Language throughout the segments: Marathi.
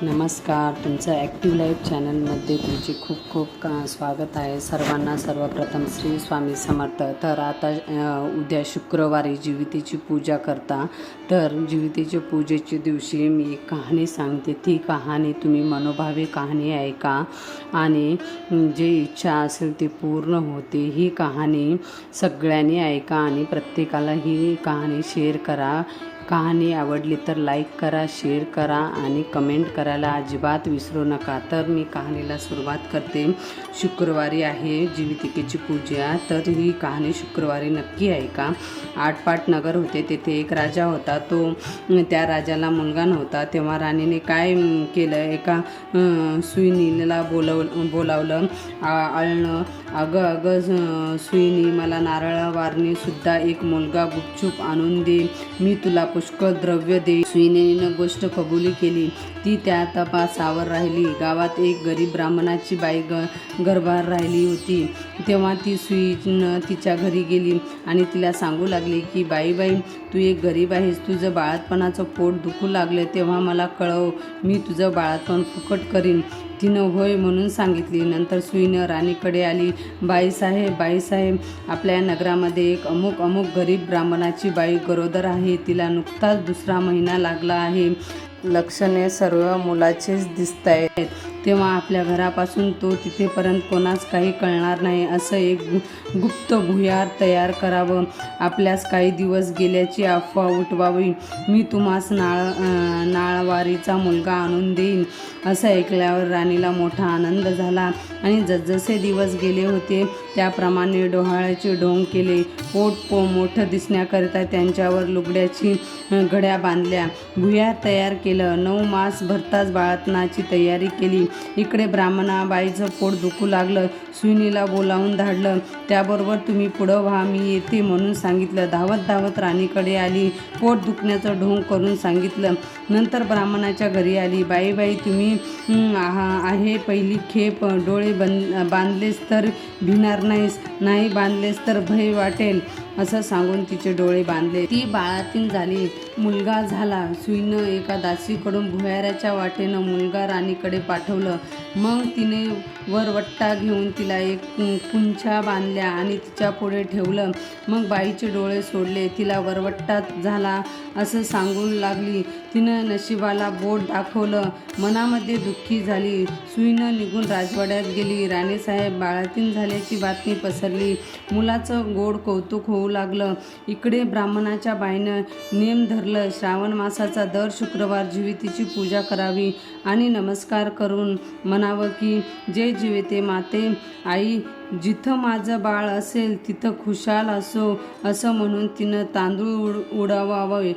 नमस्कार, तुमचं ॲक्टिव्ह लाईफ चॅनलमध्ये तुमचे खूप खूप स्वागत आहे. सर्वांना सर्वप्रथम श्री स्वामी समर्थ. तर आता उद्या शुक्रवारी जीवितेची पूजा करता. तर जीवितेच्या पूजेच्या दिवशी मी एक कहाणी सांगते. ती कहाणी तुम्ही मनोभावे कहाणी ऐका आणि जे इच्छा असेल ते पूर्ण होते. ही कहाणी सगळ्यांनी ऐका आणि प्रत्येकाला ही कहाणी शेअर करा. कहाणी आवडली तर लाईक करा, शेअर करा आणि कमेंट करायला अजिबात विसरू नका. तर मी कहाणीला सुरुवात करते. शुक्रवारी आहे जीवितिकेची पूजा. तर ही कहाणी शुक्रवारी नक्की ऐका. आटपाट नगर होते. तेथे एक राजा होता. त्या राजाला मुलगा नव्हता. तेव्हा राणीने काय केलं, एका सुईणीला बोलावलं. अळणं, अगं सुईणी, मला नारळवारणीसुद्धा एक मुलगा गुपचूप आणून दे, मी तुला पुष्कळ द्रव्य दे. सुईणीनं गोष्ट कबुली केली. ती त्या तपासावर राहिली. गावात एक गरीब ब्राह्मणाची बाई गर्भार राहिली होती. तेव्हा ती सुईण तिच्या घरी गेली आणि तिला सांगू लागली की बाई, तू एक गरीब आहेस, तुझं बाळातपणाचं पोट दुखू लागलं तेव्हा मला कळव, मी तुझं बाळातपण फुकट करीन. तिनं होय म्हणून सांगितली. नंतर सुईनं राणीकडे आली. बाईसाहेब, आपल्या नगरामध्ये एक अमुक गरीब ब्राह्मणाची बाई गरोदर आहे. तिला नुकताच 2रा महिना लागला आहे. लक्षणे सर्व मुलाचेच दिसतायत. तेव्हा आपल्या घरापासून तो तिथेपर्यंत कोणास काही कळणार नाही असं एक गुप्त भुयार तयार करावं. आपल्यास काही दिवस गेल्याची अफवा उठवावी. मी तुम्हास नाळवारीचा मुलगा आणून देईन. असं ऐकल्यावर राणीला मोठा आनंद झाला आणि जसजसे दिवस गेले होते त्याप्रमाणे डोहाळ्याचे ढोंग केले. पोट मोठं दिसण्याकरिता त्यांच्यावर लुगड्याची घड्या बांधल्या. भुयार तयार केलं. 9 मास भरताच बाळंतपणाची तयारी केली. इकडे ब्राह्मणाबाईचं पोट दुखू लागलं. सुईणीला बोलावून धाडलं. त्याबरोबर तुम्ही पुढं व्हा, मी येते म्हणून सांगितलं. धावत राणीकडे आली. पोट दुखण्याचं ढोंग करून सांगितलं. नंतर ब्राह्मणाच्या घरी आली. बाई, तुम्ही आहे पहिली खेप. डोळे बांधलेस तर भिणार नाहीस, नाही बांधलेस तर भय वाटेल असं सांगून तिचे डोळे बांधले. ती बाळातीन झाली. मुलगा झाला. सुईनं एका दासीकडून भुयाराच्या वाटेनं मुलगा राणीकडे पाठवलं. मग तिने वरवट्टा घेऊन तिला एक कुंच्या बांधल्या आणि तिच्या पुढे ठेवलं. मग बाईचे डोळे सोडले. तिला वरवट्टा झाला असं सांगू लागली. तिनं नशिबाला बोट दाखवलं. मनामध्ये दुःखी झाली. सुईनं निघून राजवाड्यात गेली. राणीसाहेब बाळातीन झाल्याची बातमी पसरली. मुलाचं गोड कौतुक होऊ लागलं. इकडे ब्राह्मणाच्या बाईनं नेम धरलं. श्रावण मासाचा दर शुक्रवार जीवितीची पूजा करावी आणि नमस्कार करून म्हणावं की जे जीविते माते आई, जिथं माझं बाळ असेल तिथं खुशाल असो असं म्हणून तिनं तांदूळ उडवावे.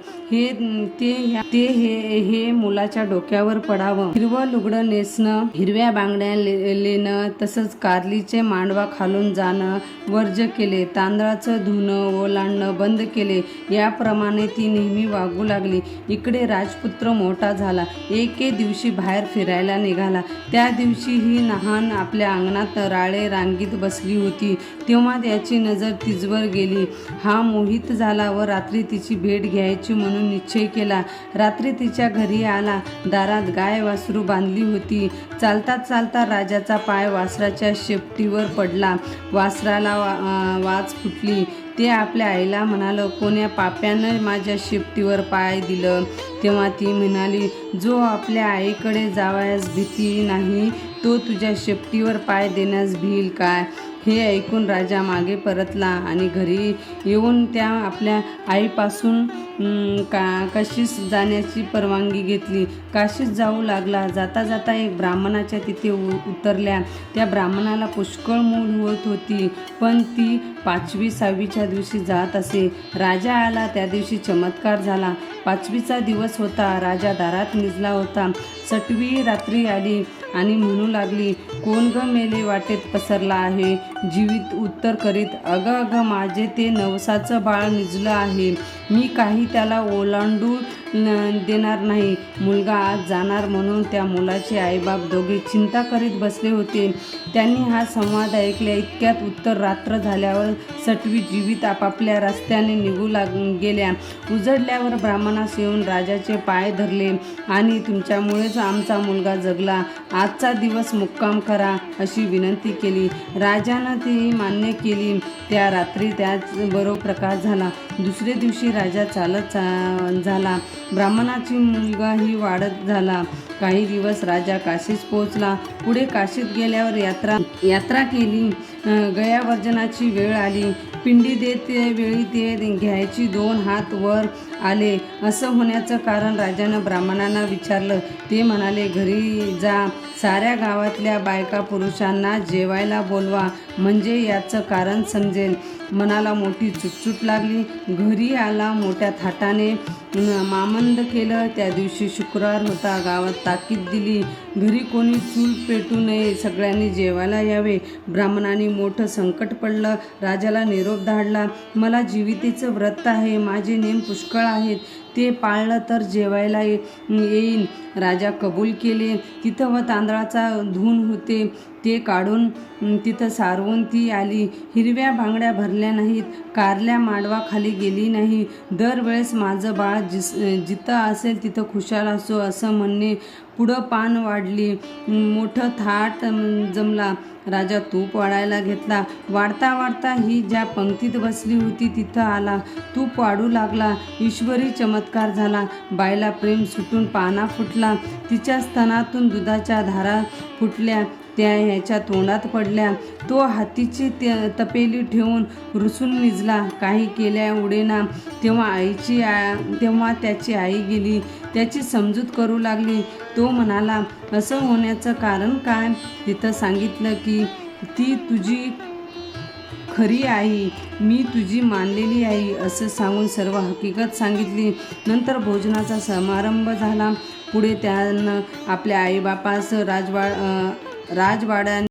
हे मुलाच्या डोक्यावर पडावं. हिरवं लुगडं नेसणं, हिरव्या बांगड्या लेणं, तसंच कारलीचे मांडवा खालून जाणं वर्ज्य केले. तांदळाचं धुणं ओलांडणं बंद केले. याप्रमाणे ती नेहमी वागू लागली. इकडे राजपुत्र मोठा झाला. एके दिवशी बाहेर फिरायला निघाला. त्या दिवशी ही नहाण आपल्या अंगणात राळे रांगीत बसली होती. तेव्हा त्याची नजर तिजवर गेली. हा मोहित झाला व रात्री तिची भेट घ्यायची म्हणून निश्चय केला. रात्री तिच्या घरी आला. दारात गाय वासरू बांधली होती. चालता राजाचा पाय वासराच्या शेपटीवर पडला. वासराला वाच फुटली. ते आपल्या आईला म्हणालं, कोण्या पाप्यानं माझ्या शेपटीवर पाय दिलं. तेव्हा ती म्हणाली, जो आपल्या आईकडे जावयास भीती नाही तो तुझ्या शेपटीवर पाय देण्यास भिईल काय. हे ऐकून राजा मागे परतला आणि घरी येऊन त्या आपल्या आईपासून काशीस जाण्याची परवानगी घेतली. काशीस जाऊ लागला. जाता एक ब्राह्मणाच्या तिथे उतरल्या. त्या ब्राह्मणाला पुष्कळ मूल होत होती, पण ती 5वी-6वीच्या दिवशी जात असे. राजा आला. त्या दिवशी चमत्कार झाला. 5वीचा दिवस होता. राजा दारात निजला होता. 6वी रात्री आली आणि म्हणू लागली, कोण ग मेले वाटेत पसरला आहे. जीवित उत्तर करीत, अगं अगं माझे ते नवसाचं बाळ निजलं आहे. मी काही त्याला ओलांडू देणार नाही. मुलगा आज जाणार म्हणून त्या मुलाचे आईबाप दोघे चिंता करीत बसले होते. त्यांनी हा संवाद ऐकल्या इतक्यात उत्तर रात्र झाल्यावर सटवी जीवित आपापल्या रस्त्याने निघू गेल्या. उजडल्यावर ब्राह्मणास येऊन राजाचे पाय धरले आणि तुमच्यामुळेच आमचा मुलगा जगला. आजचा दिवस मुक्काम करा अशी विनंती केली. राजानं ती मान्य केली. त्या रात्री त्याचबरोबर प्रकाश झाला. दुसरे दिवशी राजा चालत झाला. ब्राह्मणाची मुलगाही वाढत झाला. काही दिवस राजा काशीस पोहोचला. पुढे काशीत गेल्यावर यात्रा केली. गयावर्जनाची वेळ आली. पिंडी देत वेळी ते घ्यायची 2 हात वर आले. असं होण्याचं कारण राजानं ब्राह्मणांना विचारलं. ते म्हणाले, घरी जा, साऱ्या गावातल्या बायका पुरुषांना जेवायला बोलवा, म्हणजे याचं कारण समजेल. मनाला मोठी चुटचुट लागली. घरी आला. मोठ्या थाटाने मामंद केलं. त्या दिवशी शुक्रवार होता. गावात ताकीद दिली, घरी कोणी चूल पेटू नये, सगळ्यांनी जेवायला यावे. ब्राह्मणांनी मोठं संकट पडलं. राजाला निरोप धाडला, मला जीवितेचं व्रत आहे, माझे नेम पुष्कळ आहेत, ते पाळलं तर जेवायला येईन. राजा कबूल केले. तिथं व तांदळाचा धून होते, ते काढून तिथं सारवून ती आली. हिरव्या बांगड्या भरल्या नाहीत, कारल्या मांडवा खाली गेली नाही. दरवेळेस माझं बाळ जिथं असेल तिथं खुशाल असो असं म्हणणे. पुढं पान वाढली. मोठं थाट जमला. राजा तूप वाढायला घेतला. वाढता वाढता ही ज्या पंक्तीत बसली होती तिथं आला. तूप वाढू लागला. ईश्वरी चमत्कार झाला. बाईला प्रेम सुटून पाना फुटला. तिच्या स्तनातून दुधाच्या धारा फुटल्या. त्या ह्याच्या तोंडात पडल्या. तो हातीची तपेली ठेवून रुसून निजला. काही केल्या उडेना. तेव्हा त्याची आई गेली. त्याची समजूत करू लागली. तो म्हणाला, असं होण्याचं कारण काय? तिथं सांगितलं की ती तुझी खरी आई, मी तुझी मानलेली आई असं सांगून सर्व हकीकत सांगितली. नंतर भोजनाचा समारंभ झाला. पुढे त्यानं आपल्या आईबापास राजवाड्याने